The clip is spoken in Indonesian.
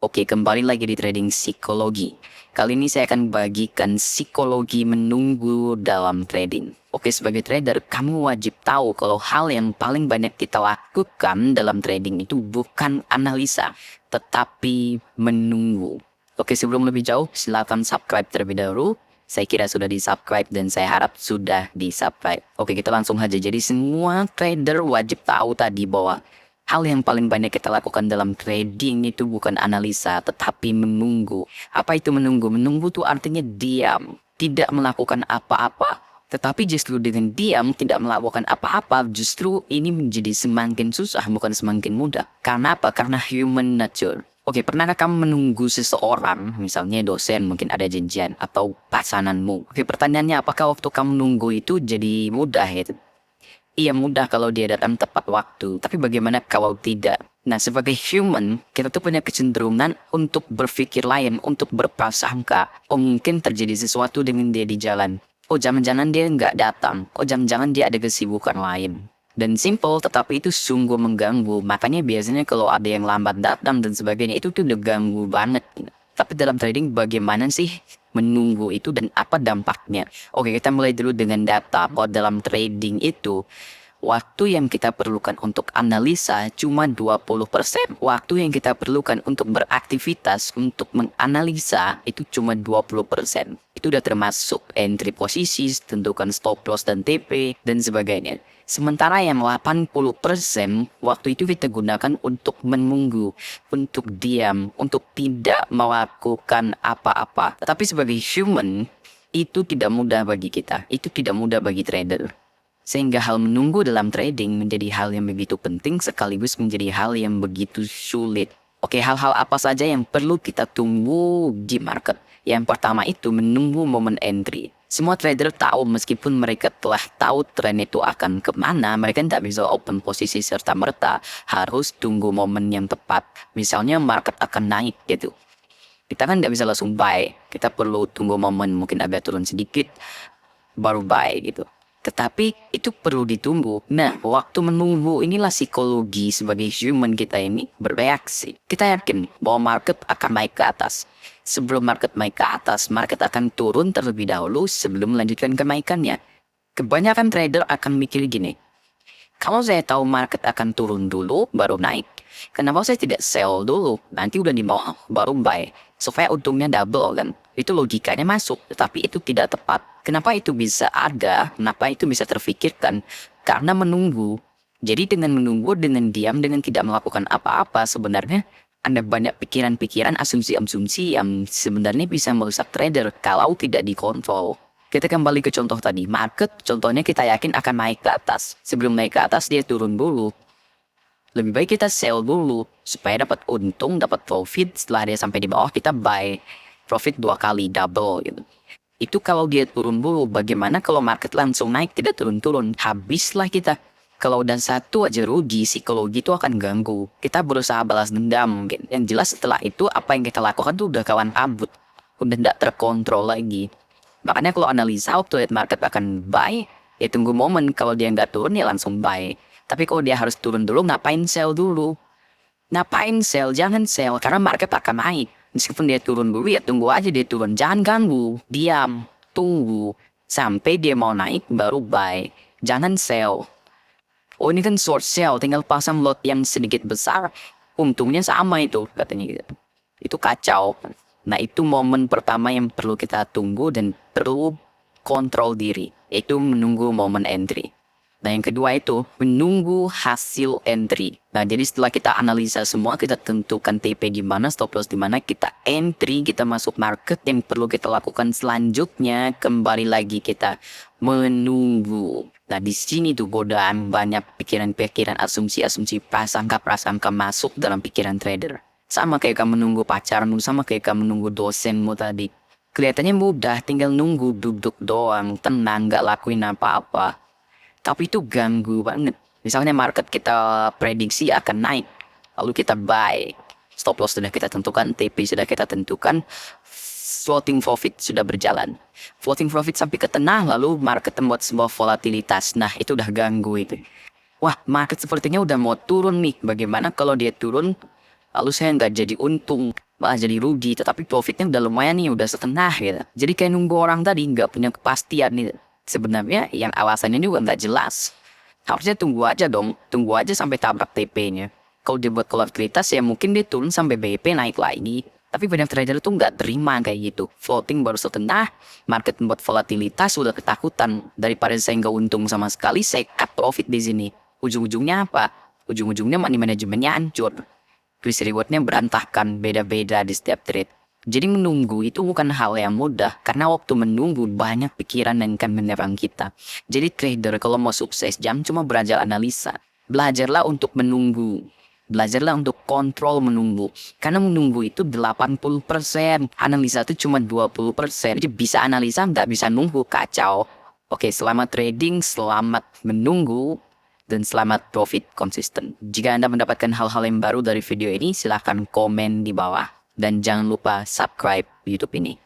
Oke, kembali lagi di trading psikologi. Kali ini saya akan bagikan psikologi menunggu dalam trading. Oke, sebagai trader, kamu wajib tahu kalau hal yang paling banyak kita lakukan dalam trading itu bukan analisa, tetapi menunggu. Oke, sebelum lebih jauh, silakan subscribe terlebih dahulu. Saya kira sudah di-subscribe dan saya harap sudah di-subscribe. Oke, kita langsung aja. Jadi semua trader wajib tahu tadi bahwa hal yang paling banyak kita lakukan dalam trading itu bukan analisa, tetapi menunggu. Apa itu menunggu? Menunggu itu artinya diam, tidak melakukan apa-apa. Tetapi justru dengan diam, tidak melakukan apa-apa, justru ini menjadi semakin susah, bukan semakin mudah. Karena apa? Karena human nature. Oke, pernahkah kamu menunggu seseorang, misalnya dosen, mungkin ada janjian, atau pasanganmu? Oke, pertanyaannya apakah waktu kamu nunggu itu jadi mudah ya? Iya, mudah kalau dia datang tepat waktu, tapi bagaimana kalau tidak? Nah, sebagai human, kita tuh punya kecenderungan untuk berpikir lain, untuk berprasangka. Oh, mungkin terjadi sesuatu dengan dia di jalan. Oh, jangan-jangan dia nggak datang. Oh, jangan-jangan dia ada kesibukan lain. Dan simple, tetapi itu sungguh mengganggu. Makanya biasanya kalau ada yang lambat datang dan sebagainya, itu tuh udah ganggu banget. Tapi dalam trading bagaimana sih menunggu itu dan apa dampaknya? Oke, kita mulai dulu dengan data. Kalau dalam trading itu, waktu yang kita perlukan untuk analisa cuma 20%. Waktu yang kita perlukan untuk beraktivitas, untuk menganalisa itu cuma 20%. Itu udah termasuk entry posisi, tentukan stop loss dan TP, dan sebagainya. Sementara yang 80% waktu itu kita gunakan untuk menunggu, untuk diam, untuk tidak melakukan apa-apa. Tetapi sebagai human, itu tidak mudah bagi kita. Itu tidak mudah bagi trader. Sehingga hal menunggu dalam trading menjadi hal yang begitu penting sekaligus menjadi hal yang begitu sulit. Oke, hal-hal apa saja yang perlu kita tunggu di market? Yang pertama itu menunggu momen entry. Semua trader tahu meskipun mereka telah tahu tren itu akan kemana, mereka tidak bisa open posisi serta-merta, harus tunggu momen yang tepat. Misalnya market akan naik gitu. Kita kan tidak bisa langsung buy, kita perlu tunggu momen mungkin agak turun sedikit, baru buy gitu. Tetapi itu perlu ditunggu. Nah, waktu menunggu inilah psikologi sebagai human kita ini bereaksi. Kita yakin bahwa market akan naik ke atas. Sebelum market naik ke atas, market akan turun terlebih dahulu sebelum melanjutkan kenaikannya. Kebanyakan trader akan mikir gini, kalau saya tahu market akan turun dulu, baru naik. Kenapa saya tidak sell dulu? Nanti udah di bawah, baru buy. Supaya untungnya double kan. Itu logikanya masuk, tetapi itu tidak tepat. Kenapa itu bisa ada? Kenapa itu bisa terfikirkan? Karena menunggu. Jadi dengan menunggu, dengan diam, dengan tidak melakukan apa-apa, sebenarnya ada banyak pikiran-pikiran, asumsi-asumsi yang sebenarnya bisa merusak trader kalau tidak dikontrol. Kita kembali ke contoh tadi, market contohnya kita yakin akan naik ke atas. Sebelum naik ke atas dia turun dulu. Lebih baik kita sell dulu supaya dapat untung, dapat profit. Setelah dia sampai di bawah kita buy, profit 2 kali double gitu. Itu kalau dia turun dulu. Bagaimana kalau market langsung naik tidak turun-turun? Habislah kita. Kalau udah satu aja rugi, psikologi itu akan ganggu. Kita berusaha balas dendam mungkin. Yang jelas setelah itu apa yang kita lakukan tuh udah kawan kabut. Udah tidak terkontrol lagi. Makanya kalau analisa waktu market akan buy, ya tunggu momen. Kalau dia nggak turun ya langsung buy. Tapi kalau dia harus turun dulu, ngapain sell dulu? Ngapain sell? Jangan sell, karena market akan naik. Meskipun dia turun dulu, ya tunggu aja dia turun. Jangan ganggu, diam, tunggu. Sampai dia mau naik, baru buy. Jangan sell. Oh, ini kan short sell, tinggal pasang lot yang sedikit besar. Untungnya sama itu, katanya gitu. Itu kacau. Nah, itu momen pertama yang perlu kita tunggu dan perlu kontrol diri. Itu menunggu momen entry. Nah, yang kedua itu menunggu hasil entry. Nah, jadi setelah kita analisa semua, kita tentukan TP di mana, stop loss di mana, kita entry, kita masuk market. Yang perlu kita lakukan selanjutnya, kembali lagi kita menunggu. Nah, di sini tuh godaan banyak pikiran-pikiran, asumsi-asumsi, prasangka-prasangka masuk dalam pikiran trader. Sama kayak kamu menunggu pacarmu, sama kayak kamu menunggu dosenmu tadi. Kelihatannya mudah, tinggal nunggu, duduk doang, tenang, gak lakuin apa-apa. Tapi itu ganggu banget. Misalnya market kita prediksi akan naik. Lalu kita buy. Stop loss sudah kita tentukan. TP sudah kita tentukan. Floating profit sudah berjalan. Floating profit sampai ke tengah. Lalu market membuat sebuah volatilitas. Nah, itu udah ganggu itu. Wah, market sepertinya udah mau turun nih. Bagaimana kalau dia turun? Lalu saya nggak jadi untung. malah jadi rugi, tetapi profitnya udah lumayan nih, udah setengah gitu. Jadi kayak nunggu orang tadi nggak punya kepastian nih. Sebenarnya yang alasannya juga nggak jelas. Harusnya tunggu aja dong, tunggu aja sampai tabrak TP-nya. Kalau dia buat volatilitas ya mungkin dia turun sampai BP naik lagi. Tapi banyak trader tuh nggak terima kayak gitu. Floating baru setengah, market buat volatilitas udah ketakutan. Daripada saya nggak untung sama sekali, saya cut profit di sini. Ujung-ujungnya apa? Ujung-ujungnya money manajemennya hancur. Risk rewardnya berantakan, beda-beda di setiap trade. Jadi menunggu itu bukan hal yang mudah, karena waktu menunggu banyak pikiran yang akan menyerang kita. Jadi trader kalau mau sukses jangan cuma belajar analisa. Belajarlah untuk menunggu. Belajarlah untuk kontrol menunggu. Karena menunggu itu 80%. Analisa itu cuma 20%. Jadi bisa analisa, nggak bisa nunggu, kacau. Oke, selamat trading, selamat menunggu, dan selamat profit konsisten. Jika Anda mendapatkan hal-hal yang baru dari video ini, silahkan komen di bawah. Dan jangan lupa subscribe YouTube ini.